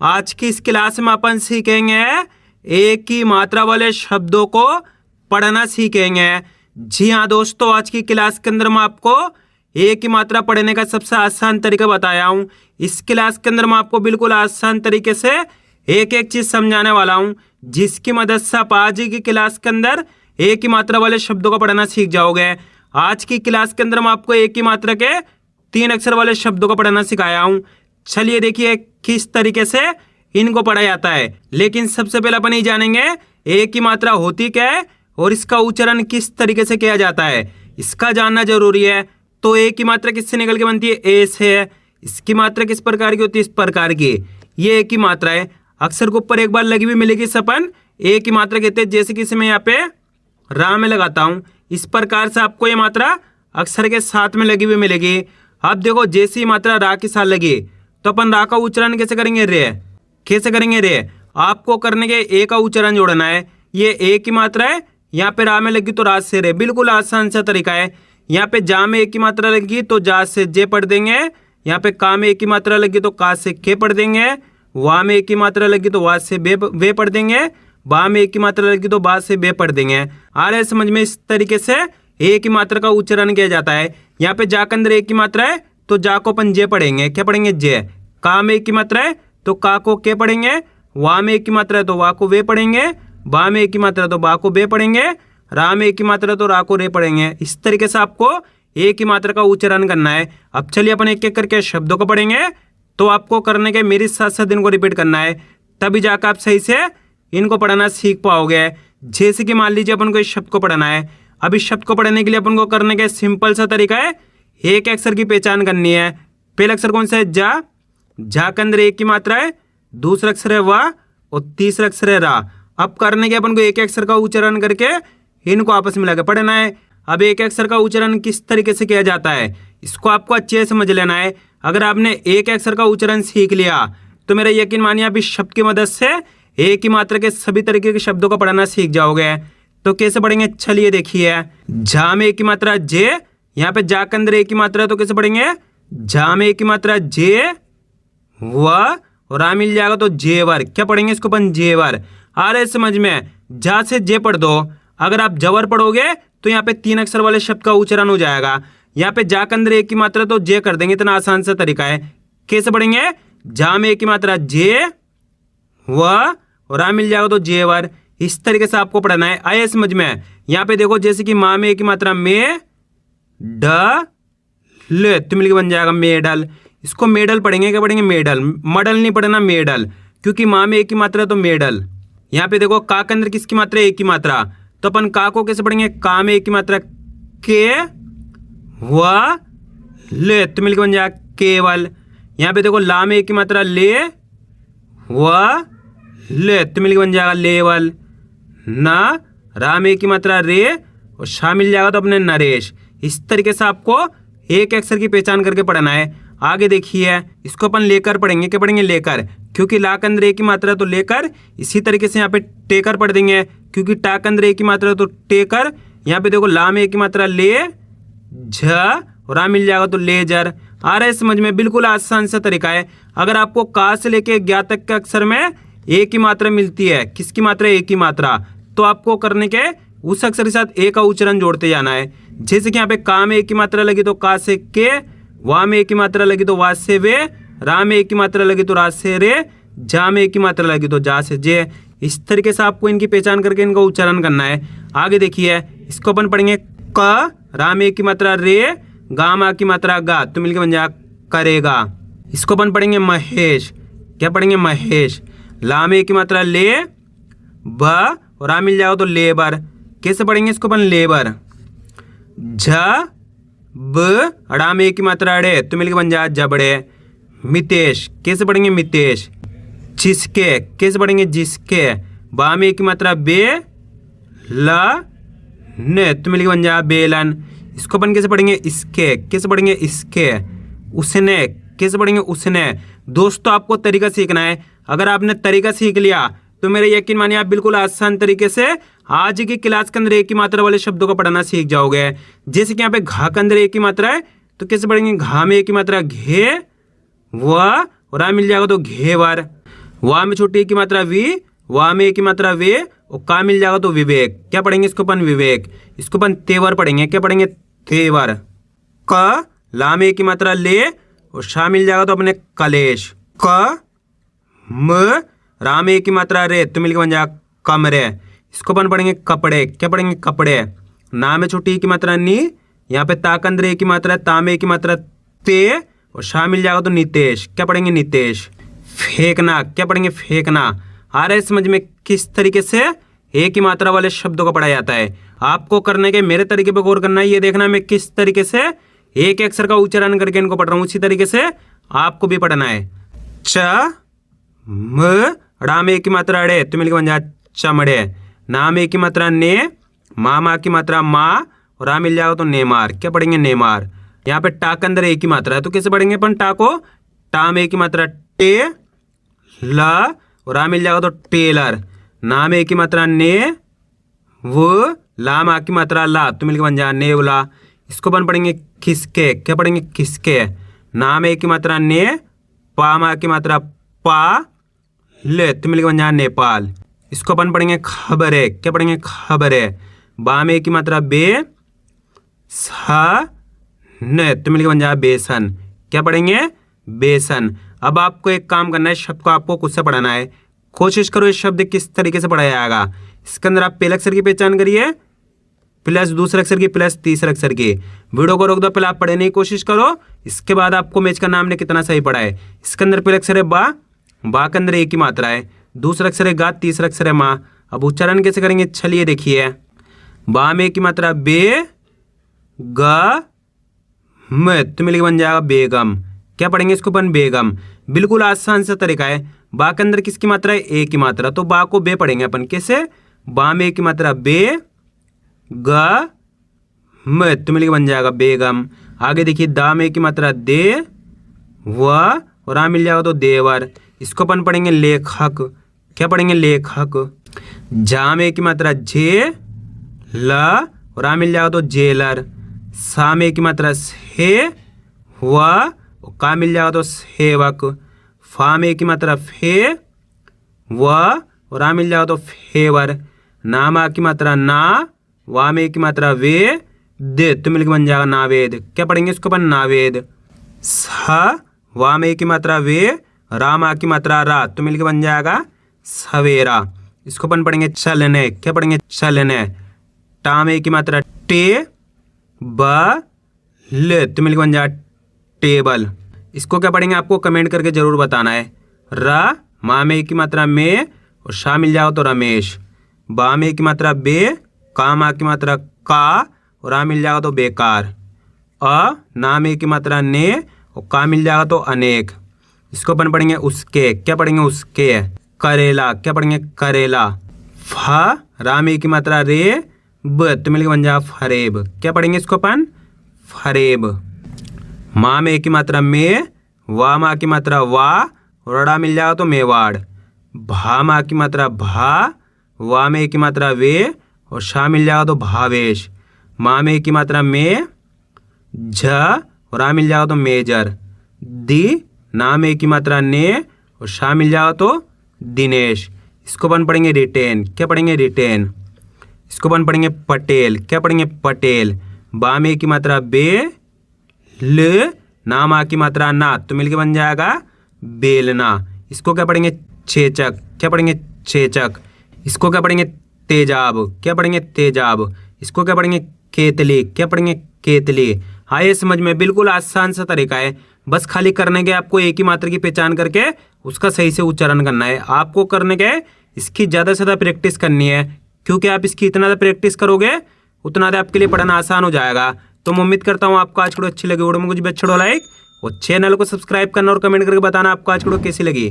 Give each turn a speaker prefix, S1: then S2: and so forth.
S1: आज की इस क्लास में अपन सीखेंगे एक की मात्रा वाले शब्दों को पढ़ना सीखेंगे। जी हाँ दोस्तों, आज की क्लास के अंदर मैं आपको एक की मात्रा पढ़ने का सबसे आसान तरीका बताया हूँ। इस क्लास के अंदर मैं आपको बिल्कुल आसान तरीके से एक एक चीज समझाने वाला हूँ, जिसकी मदद से आप आज की क्लास के अंदर एक की मात्रा वाले शब्दों को पढ़ना सीख जाओगे। आज की क्लास के अंदर मैं आपको एक की मात्रा के 3 अक्षर वाले शब्दों को पढ़ना सिखाया हूँ। चलिए देखिए किस तरीके से इनको पढ़ा जाता है। लेकिन सबसे पहले अपन ये जानेंगे एक की मात्रा होती क्या है और इसका उच्चारण किस तरीके से किया जाता है, इसका जानना जरूरी है। तो एक की मात्रा किससे निकल के बनती है? ए से है। इसकी मात्रा किस प्रकार की होती है? इस प्रकार की। ये एक की मात्रा है। अक्षर के ऊपर एक बार लगी हुई मिलेगी सपन एक की मात्रा कहते हैं। जैसे कि मैं यहाँ पे रा में लगाता हूँ, इस प्रकार से आपको ये मात्रा अक्षर के साथ में लगी हुई मिलेगी। अब देखो जैसी मात्रा रा के साथ लगी तो अपन रा का उच्चारण कैसे करेंगे? रे। कैसे करेंगे? रे। आपको करने के ए का उच्चारण जोड़ना है। ये ए की मात्रा है, यहाँ पे रा में लगी तो रा से रे। बिल्कुल आसान सा तरीका है। यहाँ पे जा में एक की मात्रा लगी तो जा से जे पढ़ देंगे। यहाँ पे का में एक की मात्रा लगी तो का से के पढ़ देंगे। वाह में एक की मात्रा लगी तो वाह से वे पढ़ देंगे। बा में एक की मात्रा लगी तो बा से बे पढ़ देंगे। आ रहा है समझ में? इस तरीके से ए की मात्रा का उच्चारण किया जाता है। यहाँ पे जा के अंदर एक की मात्रा है तो जा को अपन जे पढ़ेंगे। क्या पढ़ेंगे? जे। का में एक की मात्रा है तो का को के पढ़ेंगे। वाह में एक की मात्रा है तो वाह को वे पढ़ेंगे। बा में एक की मात्रा है तो बा को बे पढ़ेंगे। रा में एक की मात्रा है तो रा को रे पढ़ेंगे। इस तरीके से आपको एक की मात्रा का उच्चारण करना है। अब चलिए अपन एक एक करके शब्दों को पढ़ेंगे। तो आपको करने के मेरे साथ साथ इनको रिपीट करना है, तभी जाकर आप सही से इनको पढ़ना सीख पाओगे। जैसे कि मान लीजिए अपन को इस शब्द को पढ़ना है। अब इस शब्द को पढ़ने के लिए अपन को करने का सिंपल सा तरीका है, एक अक्षर की पहचान करनी है। पहला अक्षर कौन सा है? जा। जा के अंदर एक की मात्रा है, दूसरा अक्षर है वाह और तीसरा अक्षर है रा। अब करने के अपन को एक अक्षर का उच्चारण करके इनको आपस में लगा पढ़ना है। अब एक अक्षर का उच्चारण किस तरीके से किया जाता है इसको आपको अच्छे से समझ लेना है। अगर आपने एक अक्षर का उच्चारण सीख लिया तो मेरा यकीन मानिए आप इस शब्द की मदद से एक ही मात्रा के सभी तरीके के शब्दों को पढ़ना सीख जाओगे। तो कैसे पढ़ेंगे? चलिए देखिए। जा में एक की मात्रा जे, यहाँ पे जा के अंदर एक की मात्रा है तो कैसे पढ़ेंगे? जा में एक की मात्रा जे व और रा मिल जाएगा तो जेवर। क्या पढ़ेंगे इसको अपन? जेवर। आ रहे समझ में? जा से जे पढ़ दो। अगर आप जवर पढ़ोगे तो यहाँ पे 3 अक्षर वाले शब्द का उच्चारण हो जाएगा। यहाँ पे जा के अंदर एक की मात्रा तो जे कर देंगे। इतना आसान सा तरीका है। कैसे पढ़ेंगे? जा में एक की मात्रा जे व और रा मिल जाएगा तो जेवर। इस तरीके से आपको पढ़ना है। आया समझ में? यहाँ पे देखो जैसे कि माँ में एक की मात्रा में ड ल तो मिलकर बन जाएगा मेडल। इसको मेडल पढ़ेंगे। क्या पढ़ेंगे? मेडल। मडल नहीं पढ़ना, मेडल, क्योंकि माँ में एक की मात्रा तो मेडल। यहाँ पे देखो का के अंदर किसकी मात्रा? एक की मात्रा। तो अपन का को कैसे पढ़ेंगे? का में एक की मात्रा के व ले तो मिलकर बन जाएगा केवल। यहाँ पे देखो ला में एक की मात्रा ले व ले तो मिलकर बन जाएगा लेवल। ना रा में एक की मात्रा रे और शा मिल जाएगा तो अपने नरेश। इस तरीके से आपको एक अक्षर की पहचान करके पढ़ना है। आगे देखिए, इसको अपन लेकर पढ़ेंगे। क्या पढ़ेंगे? लेकर, क्योंकि ला के अंदर एक की मात्रा तो लेकर। इसी तरीके से यहाँ पे टेकर पढ़ देंगे, क्योंकि टा के अंदर एक की मात्रा तो टेकर। यहाँ पे देखो ला में एक की मात्रा ले झ और रा मिल जाएगा तो लेजर। आ रहा है समझ में? बिल्कुल आसान सा तरीका है। अगर आपको का से लेके ज्ञा तक के अक्षर में एक की मात्रा मिलती है, किसकी मात्रा? एक की मात्रा, तो आपको करने के उस अक्षर के साथ ए का उच्चारण जोड़ते जाना है। जैसे कि यहाँ पे का में एक की मात्रा लगी तो का से के, वाह में एक की मात्रा लगी तो वाह से वे, रा में एक की मात्रा लगी तो रा से रे, जा में एक की मात्रा लगी तो जा से जे। इस तरीके से आपको इनकी पहचान करके इनका उच्चारण करना है। आगे देखिए, इसको अपन पढ़ेंगे क, रा में एक की मात्रा रे, गा में की मात्रा गा तो मिलकर बन जाएगा करेगा। इसको अपन पढ़ेंगे महेश। क्या पढ़ेंगे? महेश। ला में एक की मात्रा ले ब और रा मिल जाएगा तो लेबर। कैसे पढ़ेंगे इसको अपन? लेबर। झ ब अड़ा में एक की मात्रा अड़े तो मिलकर बन जाए जबड़े। मितेश। कैसे पढ़ेंगे? मितेश। जिसके। कैसे पढ़ेंगे? जिसके। बा में एक की मात्रा बे ल ने तो मिलकर बन जाए बेलन। इसको अपन कैसे पढ़ेंगे? इसके। कैसे पढ़ेंगे? इसके। उसने। कैसे पढ़ेंगे? उसने। दोस्तों आपको तरीका सीखना है। अगर आपने तरीका सीख लिया तो मेरे यकीन मानिए आप बिल्कुल आसान तरीके से आज की क्लास के अंदर एक की मात्रा वाले शब्दों को पढ़ना सीख जाओगे। जैसे कि यहाँ पे घा के अंदर एक की मात्रा है तो कैसे पढ़ेंगे? घा में एक की मात्रा घे व और रा मिल जाएगा तो घेवर। वा में छोटी ए की मात्रा वी, वा में ए की मात्रा वे, और का मिल जाएगा तो विवेक। क्या पढ़ेंगे इसको अपन? विवेक। इसको अपन तेवर पढ़ेंगे। क्या पढ़ेंगे? तेवर। क ला में ए की मात्रा ले, और शा मिल जाएगा तो अपने कलेश। क म रा में ए की मात्रा रे, तो मिलकर बन जाएगा कमरे। इसको अपन पढ़ेंगे कपड़े। क्या पढ़ेंगे? कपड़े। ना में छोटी ए की मात्रा नी, यहाँ पे ता के अंदर ए की मात्रा है, ता में ए की मात्रा ते, और शा मिल जाएगा तो नितेश। क्या पढ़ेंगे? नितेश। फेंकना। क्या पढ़ेंगे? फेंकना। आ रहा है समझ में किस तरीके से ए की मात्रा वाले शब्दों को पढ़ा जाता है? आपको करने के मेरे तरीके पे गौर करना है। ये देखना मैं किस तरीके से एक अक्षर का उच्चारण करके इनको पढ़ रहा हूँ, उसी तरीके से आपको भी पढ़ना है। च म ड़ा में ए की मात्रा अड़े, तो मिलकर बन जाए चमड़े। ना में ए की मात्रा ने, मा की मात्रा माँ, और आ मिल जाएगा तो नेमार। क्या पढ़ेंगे? नेमार। यहाँ पे टा के अंदर ए की मात्रा है, तो कैसे पढ़ेंगे अपन टा को? टा में ए की मात्रा टे, ल, और आ मिल जाएगा तो टेलर। ना में ए की मात्रा ने, वो, ला मा की मात्रा ला, तो मिलकर बन जाए नेवला। इसको अपन पढ़ेंगे खिसके। क्या पढ़ेंगे? खिसके। ना में ए की मात्रा ने, पा मा की मात्रा पा, ले, तो मिलकर बन जाए नेपाल। इसको अपन पढ़ेंगे खबरे। क्या पढ़ेंगे? खबरे। बा में ए की मात्रा बे, सा न, तो मिलकर बन जाए बेसन। क्या पढ़ेंगे? बेसन। अब आपको एक काम करना है, शब्द को आपको खुद से पढ़ाना है। कोशिश करो इस शब्द किस तरीके से पढ़ाया जाएगा। इसके अंदर आप पहले अक्षर की पहचान करिए, प्लस दूसरे अक्षर की, प्लस तीसरे अक्षर की। वीडियो को रोक दो, पहले आप पढ़ने की कोशिश करो, इसके बाद आपको मैच का नाम ने कितना सही पढ़ा है। इसके अंदर पहले अक्षर है बा के अंदर ए की मात्रा है, दूसरा अक्षर है गा, तीसरा अक्षर है माँ। अब उच्चारण कैसे करेंगे? चलिए देखिए। बा में ए की मात्रा बे, ग म, तो मिलकर बन जाएगा बेगम। क्या पढ़ेंगे इसको अपन? बेगम। बिल्कुल आसान सा तरीका है। बा के अंदर किसकी मात्रा है? ए की मात्रा, तो बा को बे पढ़ेंगे अपन। कैसे? बा में ए की मात्रा बे, ग म, तो मिलकर बन जाएगा बेगम। आगे देखिए, दा में ए की मात्रा दे, व, और आ मिल जाएगा तो देवर। इसको अपन पढ़ेंगे लेखक। क्या पढ़ेंगे? लेखक। जा में ए की मात्रा जे, ल, और आ मिल जाएगा तो जेलर। सा में ए की मात्रा से, व, और का मिल जाएगा तो सेवक। फा में ए की मात्रा फे, व, और आ मिल जाएगा तो फेवर। ना मा की मात्रा ना, वा में ए की मात्रा वे, दे, तो मिलकर बन जाएगा नावेद। क्या पढ़ेंगे इसको अपन? नावेद। सा वा में ए की मात्रा वे, रा मा की मात्रा रा, तो मिलकर बन जाएगा सवेरा। इसको अपन पढ़ेंगे चलने। क्या पढ़ेंगे? चलने। टा में ए की मात्रा टे, ब, ले, तो मिलकर बन जाएगा टेबल। इसको क्या पढ़ेंगे आपको कमेंट करके जरूर बताना है। रा मा में ए की मात्रा में, और शा मिल जाएगा तो रमेश। बा में ए की मात्रा बे, का मा की मात्रा का, और आ मिल जाएगा तो बेकार। अ ना में ए की मात्रा ने, और का मिल जाएगा तो अनेक। इसको अपन पढ़ेंगे उसके। क्या पढ़ेंगे? उसके। करेला। क्या पढ़ेंगे? करेला। फा रा में ए की मात्रा रे, ब, तो मिलकर बन जाएगा फरेब। क्या पढ़ेंगे इसको अपन? फरेब। माँ में ए की मात्रा में, वा माँ की मात्रा वा, और अड़ा मिल जाएगा तो मेवाड़। भा माँ की मात्रा भा, वा में ए की मात्रा वे, और शा मिल जाएगा तो भावेश। माँ में ए की मात्रा में, झ, और आ मिल जाएगा तो मेजर। दी ना में ए की मात्रा ने, और शा मिल जाएगा तो दिनेश। इसको अपन पढ़ेंगे रिटेन। क्या पढ़ेंगे? रिटेन। इसको अपन पढ़ेंगे पटेल। क्या पढ़ेंगे? पटेल। बा में ए की मात्रा बे, ल, ना मा की मात्रा ना, तो मिलके बन जाएगा बेलना। इसको क्या पढ़ेंगे? चेचक। क्या पढ़ेंगे? चेचक। इसको क्या पढ़ेंगे? तेजाब। क्या पढ़ेंगे? तेजाब। इसको क्या पढ़ेंगे? केतली। क्या पढ़ेंगे? केतली। हाँ, ये समझ में बिल्कुल आसान सा तरीका है। बस खाली करने के आपको एक ही मात्रा की पहचान करके उसका सही से उच्चारण करना है। आपको करने के इसकी ज़्यादा से ज़्यादा प्रैक्टिस करनी है, क्योंकि आप इसकी इतना ज़्यादा प्रैक्टिस करोगे उतना ज़्यादा आपके लिए पढ़ना आसान हो जाएगा। तो मैं उम्मीद करता हूँ आपको आज की वीडियो अच्छी लगी। वीडियो में कुछ भी अच्छा लाइक और चैनल को सब्सक्राइब करना और कमेंट करके बताना आपको आज की वीडियो कैसी लगी।